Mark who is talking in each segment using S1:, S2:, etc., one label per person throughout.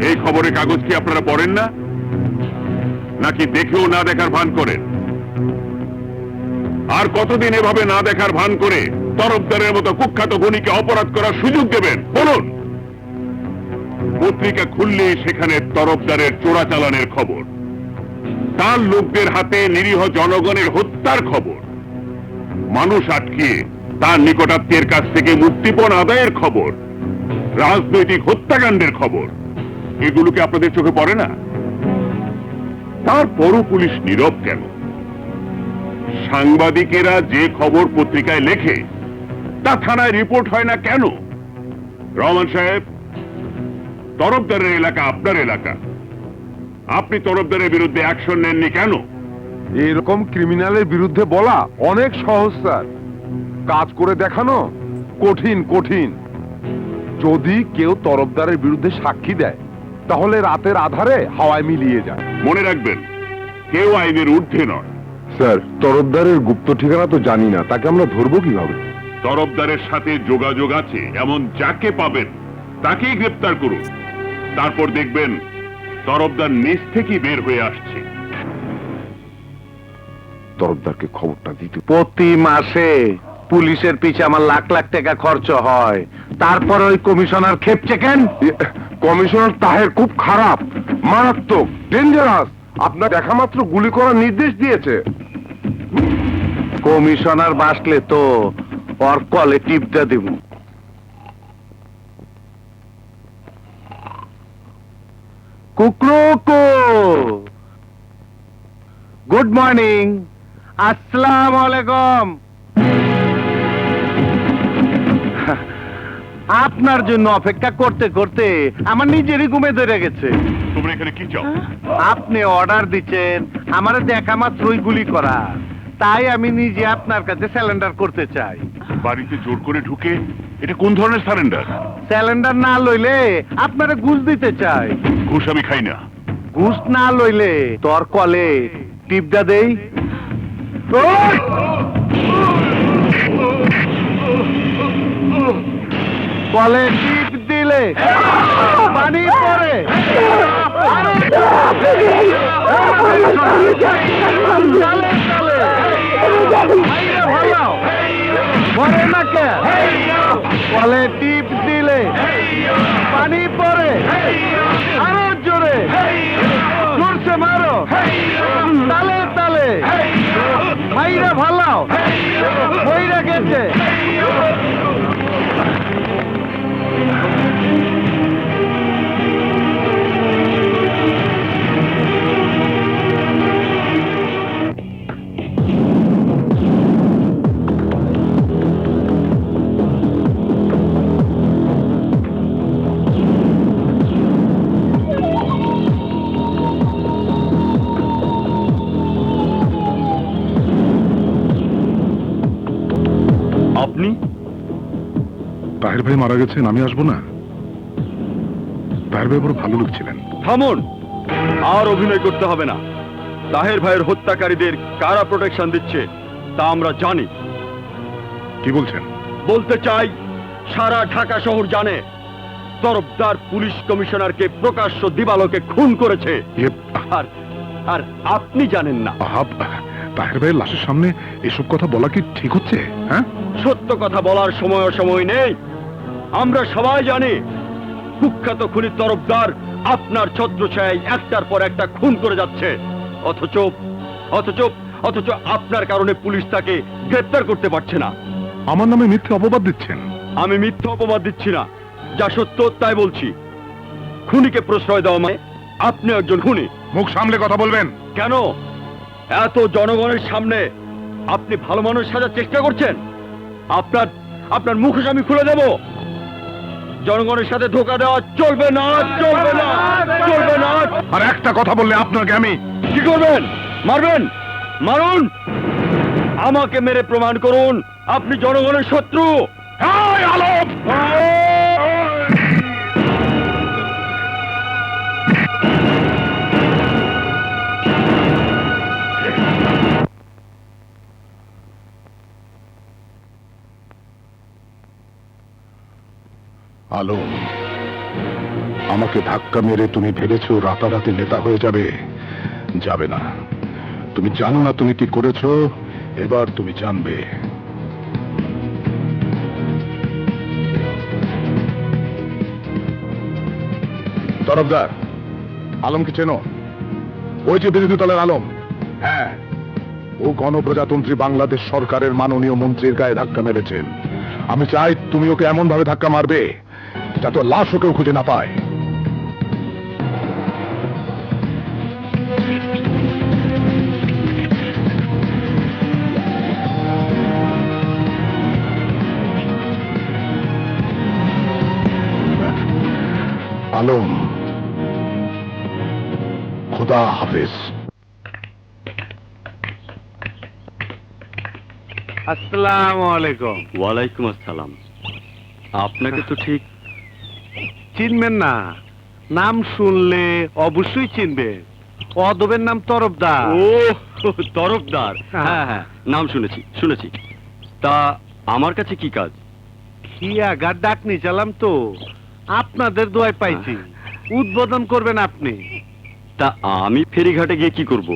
S1: এই খবরের কাগজ কি আপনারা পড়েন না, নাকি দেখেও না দেখার ভান করেন? আর কতদিন এভাবে না দেখার ভান করে তরফদারের মতো কুখ্যাত খুনিকে অপরাধ করার সুযোগ দেবেন বলুন? পত্রিকা খুললেই সেখানে তরফদারের চোরাচালানের খবর, তার লোকদের হাতে নিরীহ জনগণের হত্যার খবর, মানুষ আটকিয়ে তার নিকটাত্মীয়ের কাছ থেকে মুক্তিপণ আদায়ের খবর, রাজনৈতিক হত্যাকাণ্ডের খবর। এগুলোকে আপনাদের চোখে পড়ে না? তারপরও পুলিশ নীরব কেন? সাংবাদিকেরা যে খবর পত্রিকায় লেখে তা থানায় রিপোর্ট হয় না কেন? রহমান সাহেব, তরফদারের এলাকা আপনার এলাকা, আপনি তরফদারের বিরুদ্ধে অ্যাকশন নেননি কেন?
S2: এরকম ক্রিমিনালের বিরুদ্ধে বলা অনেক সহজ স্যার, কাজ করে দেখানো কঠিন কঠিন। যদি কেউ তরফদারের বিরুদ্ধে সাক্ষী দেয় তাহলে রাতের আধারে হাওয়ায় মিলিয়ে যায়।
S1: মনে রাখবেন, কেউ আইনের ঊর্ধ্বে নয়।
S2: স্যার, তরফদারের গুপ্ত ঠিকানা তো জানি না, তাকে আমরা ধরবো কিভাবে?
S1: তরফদারের সাথে যোগাযোগ আছে এমন যাকে পাবেন তাকেই গ্রেপ্তার করুন। তারপর দেখবেন তরফদার নিজ থেকেই বের হয়ে আসছে।
S2: তরফদারকে খবরটা দিতে।
S3: প্রতি মাসে পুলিশের পিছে আমার লাখ লাখ টাকা খরচ হয়, তারপর ওই কমিশনার খেপছে কেন?
S2: কমিশনার তাহের খুব খারাপ, মারাত্মক, ডেঞ্জারাস। আপনার দেখা মাত্র গুলি করার নির্দেশ দিয়েছে।
S3: কমিশনার বাসলে তো ওর কলে টিপটা দেব। কুকরুকু, গুড মর্নিং, আসসালামু আলাইকুম। আপনার জন্য অপেক্ষা করতে করতে আমার নিজেরই ঘুমে ধরে গেছে।
S1: তোমরা এখানে কি চাও?
S3: আপনি অর্ডার দিচ্ছেন আমার দেখা মাত্রই গুলি করা, তাই আমি নিজে আপনার কাছে স্যালেন্ডার করতে চাই।
S1: বাড়িতে জোর করে ঢুকে এটা কোন ধরনের সারেন্ডার?
S3: স্যালেন্ডার না লইলে আপনারা ঘুষ দিতে চাই।
S1: ঘুষ আমি খাই না।
S3: ঘুষ না লইলে তোর কলে টিপটা দেই। ওই! কলে টিপ দিলে পানি পড়ে। চলে চলে ভালো পড়ে না কে? কলে টিপ দিলে পানি পড়ে। আরো জোরে জোরসে মারো, তালে তালে মাইরা ভালো মইরা গেছে।
S1: আপনি?
S2: তাহের ভাই মারা গেছেন, আমি আসবো না? তাহের ভাই বড় ভালো লোক ছিলেন।
S4: থামুন, আর অভিনয় করতে হবে না। তাহের ভাইয়ের হত্যাকারীদের কারা প্রোটেকশন দিচ্ছে তা আমরা জানি।
S2: কি বলছেন?
S4: বলতে চাই, সারা ঢাকা শহর জানে তরফদার পুলিশ কমিশনারকে প্রকাশ্য দিবালোকে খুন করেছে। আর আর আপনি জানেন না।
S2: তাহের ভাইয়ের লাশের সামনে এসব কথা বলা কি ঠিক হচ্ছে? হ্যাঁ,
S4: সত্য কথা বলার সময় নেই। আমরা সবাই জানি কুখ্যাত খুনি তরফদার আপনার ছত্রছায়ায় একটার পর একটা খুন করে যাচ্ছে। অথচ অথচ অথচ আপনার কারণে পুলিশ তাকে গ্রেফতার করতে পারছে না।
S2: আমার নামে মিথ্যে অপবাদ দিচ্ছেন।
S4: আমি মিথ্যা অপবাদ দিচ্ছি না, যা সত্য তাই বলছি। খুনিকে প্রশ্রয় দেওয়া মানে আপনি একজন খুনি।
S2: মুখ সামলে কথা বলবেন।
S4: কেন এত জনগণের সামনে আপনি ভালো মানুষ সাজার চেষ্টা করছেন? আপনার আপনার মুখোশ আমি খুলে দেব। জনগণের সাথে ধোঁকা দেওয়া চলবে না, চলবে না, চলবে না।
S2: আর একটা কথা বললে আপনাকে আমি
S4: কি করবেন? মারবেন? মারুন, আমাকে মেরে প্রমাণ করুন আপনি জনগণের শত্রু।
S2: এই আলম! আলম,
S5: আমাকে ধাক্কা মেরে তুমি ভেবেছো রাতারাতি নেতা হয়ে যাবে? যাবে না। তুমি জানো না তুমি কি করেছো, এবার তুমি জানবে। তরফদার, আলমকে চেনো? ওই যে বিরোধী দলের আলম। হ্যাঁ, ও গণপ্রজাতন্ত্রী বাংলাদেশ সরকারের মাননীয় মন্ত্রীর গায়ে ধাক্কা মেরেছেন। আমি চাই তুমি ওকে এমন ভাবে ধাক্কা মারবে যাতে ওর লাশ ওকেও খুঁজে না পায়। আলম, খুদা হাফেজ।
S3: আসসালামু আলাইকুম।
S4: ওয়ালাইকুম আসসালাম। আপনাকে তো ঠিক
S3: চিনবেন না? নাম শুনলে অবশ্যই চিনবে। অদবের নাম তরফদার।
S4: ও তরফদার, হ্যাঁ হ্যাঁ, নাম শুনেছি শুনেছি। তা আমার কাছে কি কাজ?
S3: কি আগার ডাক নিচালাম তো, আপনাদের দোয়ায় পাইছি। উদ্বোধন করবেন আপনি।
S4: তা আমি ফেরিঘাটে গিয়ে কি করব?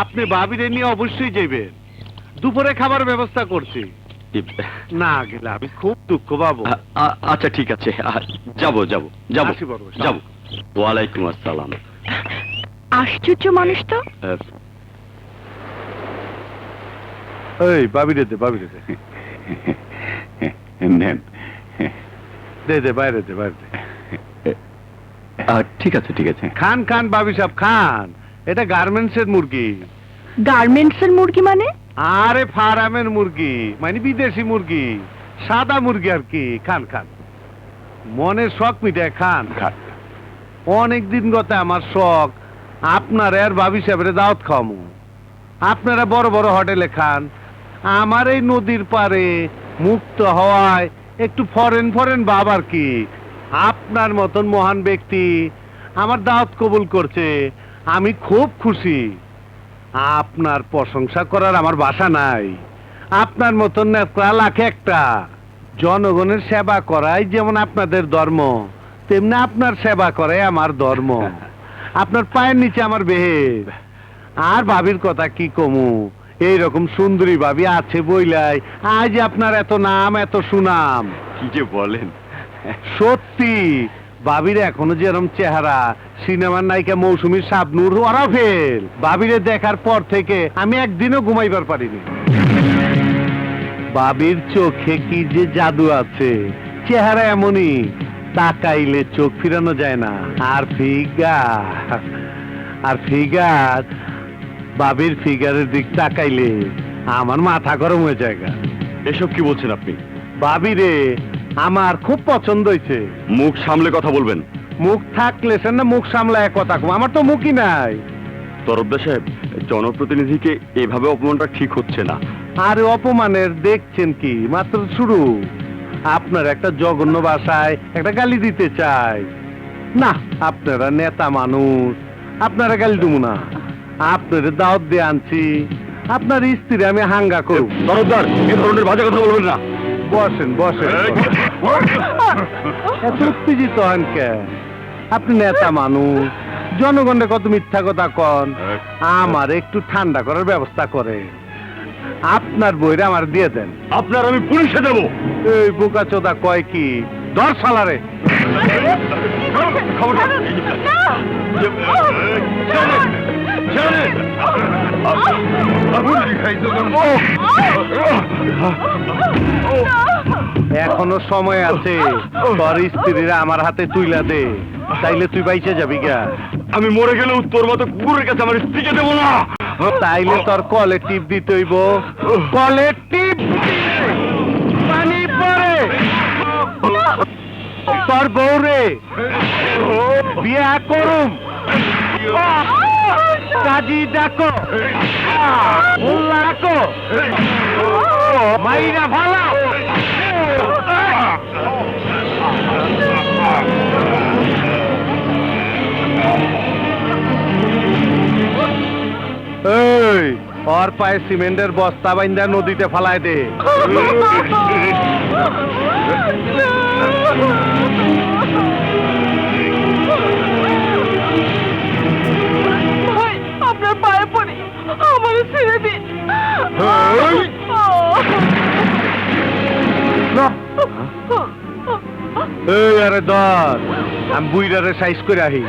S3: আপনি ভাবিরে নিয়ে অবশ্যই যাইবেন। দুপুরে খাবার ব্যবস্থা করছি। না গেলে আমি খুব দুঃখ পাবো।
S4: আচ্ছা ঠিক আছে, যাব যাব যাব
S3: আসি বড় ভাই।
S4: যাব। ওয়ালাইকুম আসসালাম।
S6: আশ্চর্য মানুষ তো।
S3: এই ভাবিরে দে, ভাবিরে দে।
S5: নেন।
S3: দে দে, বাইরে দে, বাইরে দে।
S4: ঠিক আছে ঠিক আছে।
S3: খান খান ভাবি সাহেব খান। এটা গার্মেন্টস এর মুরগি।
S6: গার্মেন্টস এর মুরগি মানে?
S3: আরে ফার্মের মুরগি, মানে বিদেশি মুরগি, সাদা মুরগি আর কি। খান খান, মনের শখ মিটায় খান খান। অনেক দিন গত আমার শখ আপনার আর ভাবি সাহেবের দাওয়াত খাওয়ামু। আপনারা বড় বড় হোটেলে খান, আমার এই নদীর পারে মুক্ত হওয়ায় একটু ফরেন ফরেন ভাব আর কি। আপনার মতন মহান ব্যক্তি আমার দাওয়াত কবুল করছে, আমি খুব খুশি। আপনার প্রশংসা করার আমার ভাষা নাই। আপনার মতন নেতা লাখে একটা। জনগণের সেবা করাই যেমন আপনাদের ধর্ম, তেমনি আপনার সেবা করাই আমার ধর্ম। আপনার পায়ের নিচে আমার বেহের। আর ভাবির কথা কি কমু, এইরকম সুন্দরী ভাবি আছে বইলাই আজ আপনার এত নাম এত সুনাম।
S4: কি যে বলেন!
S3: সত্যি, ভাবির এখনো যেরকম চেহারা, সিনেমার নায়িকা মৌসুমী শাবনূর ওরা ফেল। ভাবিরে দেখার পর থেকে আমি একদিনও ঘুমাইবার পারিনি। ভাবির চোখে কি যে জাদু আছে, চেহারা এমনই, তাকাইলে চোখ ফিরানো যায় না। আর ফিগার, ভাবির ফিগারের দিক তাকাইলে আমার মাথা গরম হয়ে যায়।
S4: এসব কি বলছেন আপনি?
S3: ভাবিরে আমার খুব পছন্দ হয়েছে।
S4: মুখ সামলে কথা বলবেন।
S3: মুখ থাকলে সে না মুখ সামলায় কথা কম, আমার তো মুখই নাই।
S4: তরফদার সাহেব, জনপ্রতিনিধিকে এভাবে অপমানটা ঠিক হচ্ছে না।
S3: আরে অপমানের দেখছেন কি, মাত্র শুরু। আপনার একটা জঘন্য ভাষায় একটা গালি দিতে চাই না। আপনারা নেতা মানুষ, আপনারা গালি দেব না। আপনাদের দাওয়াত দিয়ে আনছি, আপনার স্ত্রী আমি হাঙ্গা করব।
S4: তরফদার, এ ধরনের বাজে কথা বলবেন না।
S3: বসেন বসেন। এত উত্তেজিত হন কে? আপনি নেতা মানুষ, জনগণের কত মিথ্যা কথা কন। আমার একটু ঠান্ডা করার ব্যবস্থা করে আপনার বইরে আমার দিয়ে দেন।
S4: আপনার আমি পুলিশে দেবো।
S3: এই বোকা চোদা কয় কি, ধর শালারে। এখনো সময় আছে, তোর স্ত্রীরা আমার হাতে তুইলা দে, তাইলে তুই বাইচে যাবি গা।
S4: আমি মরে গেলেও তোর মতো কুকুরের কাছে আমার স্ত্রীকে দেবো না।
S3: তাইলে তোর কলে টিপ দিতে হইব। কলে টিপ পানি পরে তোর বউরে বিয়া করুম। কাজী ডাকো, মোল্লা ডাকো, মাইরা ভালো। এই ওর পায়ে সিমেন্টের বস্তা বাইন্দা নদীতে ফালায় দে। এই আরে ধর আমি বুইরারে সাইজ করে আহি